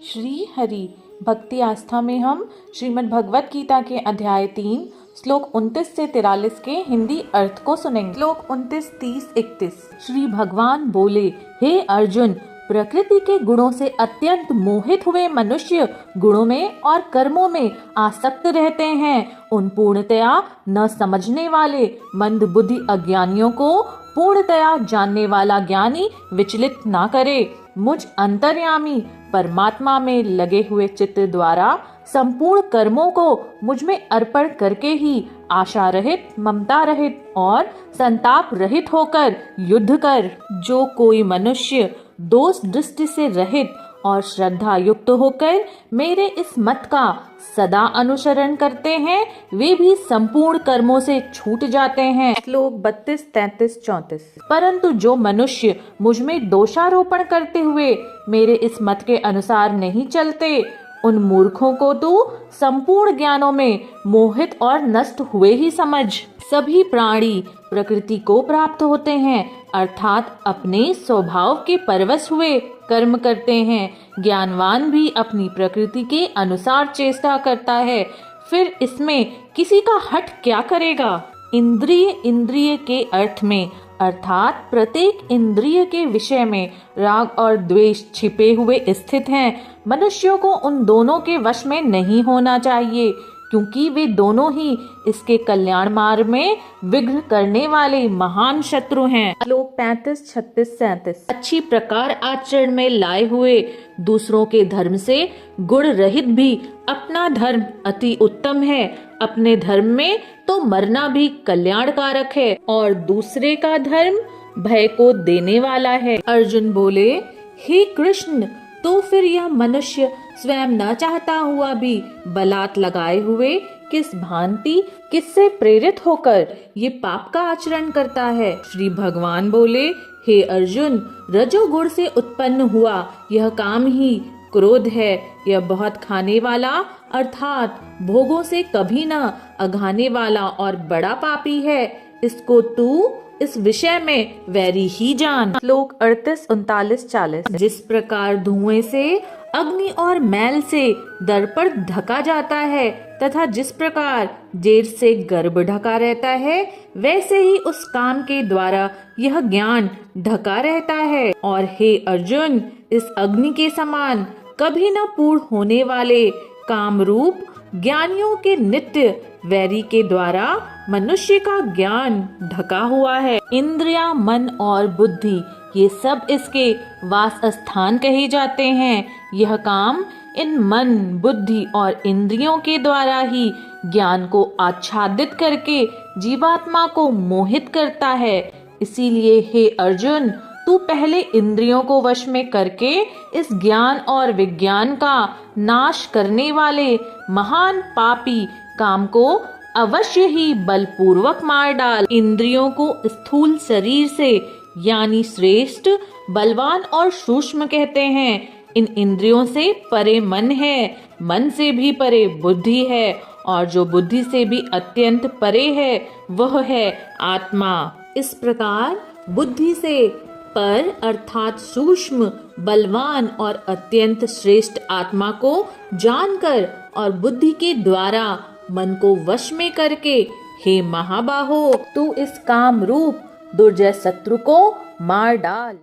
श्री हरि भक्ति आस्था में हम श्रीमद् भगवत गीता के अध्याय 3 श्लोक 29 से 43 के हिंदी अर्थ को सुनेंगे। श्लोक 29, 30, 31। श्री भगवान बोले, हे अर्जुन, प्रकृति के गुणों से अत्यंत मोहित हुए मनुष्य गुणों में और कर्मों में आसक्त रहते हैं। उन पूर्णतया न समझने वाले मंद बुद्धि अज्ञानियों को पूर्णतया जानने वाला ज्ञानी विचलित ना करे। मुझ अंतर्यामी परमात्मा में लगे हुए चित्त द्वारा संपूर्ण कर्मों को मुझ में अर्पण करके ही आशा रहित, ममता रहित और संताप रहित होकर युद्ध कर। जो कोई मनुष्य दोष दृष्टि से रहित और श्रद्धा युक्त होकर मेरे इस मत का सदा अनुसरण करते हैं, वे भी संपूर्ण कर्मों से छूट जाते हैं। श्लोक 32, 33, 34। परंतु जो मनुष्य मुझ में दोषारोपण करते हुए मेरे इस मत के अनुसार नहीं चलते, उन मूर्खों को तू संपूर्ण ज्ञानों में मोहित और नष्ट हुए ही समझ। सभी प्राणी प्रकृति को प्राप्त होते हैं, अर्थात अपने स्वभाव के परवश हुए कर्म करते हैं। ज्ञानवान भी अपनी प्रकृति के अनुसार चेष्टा करता है, फिर इसमें किसी का हठ क्या करेगा। इंद्रिय के अर्थ में अर्थात प्रत्येक इंद्रिय के विषय में राग और द्वेष छिपे हुए स्थित हैं। मनुष्यों को उन दोनों के वश में नहीं होना चाहिए, क्योंकि वे दोनों ही इसके कल्याण मार्ग में विघ्न करने वाले महान शत्रु हैं। श्लोक 35, 36, 37। अच्छी प्रकार आचरण में लाए हुए दूसरों के धर्म से गुण रहित भी अपना धर्म अति उत्तम है। अपने धर्म में तो मरना भी कल्याणकारक है और दूसरे का धर्म भय को देने वाला है। अर्जुन बोले, हे कृष्ण, तो फिर यह मनुष्य स्वयं न चाहता हुआ भी बलात् लगाए हुए किस भांति, किससे प्रेरित होकर ये पाप का आचरण करता है। श्री भगवान बोले, हे अर्जुन, रजोगुण से उत्पन्न हुआ यह काम ही क्रोध है। यह बहुत खाने वाला अर्थात भोगों से कभी न अघाने वाला और बड़ा पापी है। इसको तू इस विषय में वैरी ही जान। श्लोक 38, 39, 40। जिस प्रकार धुएं से, अग्नि और मैल से दर्पण ढका जाता है तथा जिस प्रकार जेर से गर्भ ढका रहता है, वैसे ही उस काम के द्वारा यह ज्ञान ढका रहता है। और हे अर्जुन, इस अग्नि के समान कभी न पूर्ण होने वाले काम रूप ज्ञानियों के नित्य वैरी के द्वारा मनुष्य का ज्ञान ढका हुआ है। इंद्रिया, मन और बुद्धि ये सब इसके वास स्थान कहे जाते हैं। यह काम इन मन, बुद्धि और इंद्रियों के द्वारा ही ज्ञान को आच्छादित करके जीवात्मा को मोहित करता है। इसीलिए हे अर्जुन, तू पहले इंद्रियों को वश में करके इस ज्ञान और विज्ञान का नाश करने वाले महान पापी काम को अवश्य ही बलपूर्वक मार डाल। इंद्रियों को स्थूल शरीर से यानी श्रेष्ठ, बलवान और सूक्ष्म कहते हैं। इन इंद्रियों से परे मन है, मन से भी परे बुद्धि है, और जो बुद्धि से भी अत्यंत परे है वह है आत्मा। इस प्रकार बुद्धि से पर अर्थात सूक्ष्म, बलवान और अत्यंत श्रेष्ठ आत्मा को जानकर और बुद्धि के द्वारा मन को वश में करके, हे महाबाहो, तू इस काम रूप दुर्जय शत्रु को मार डाल।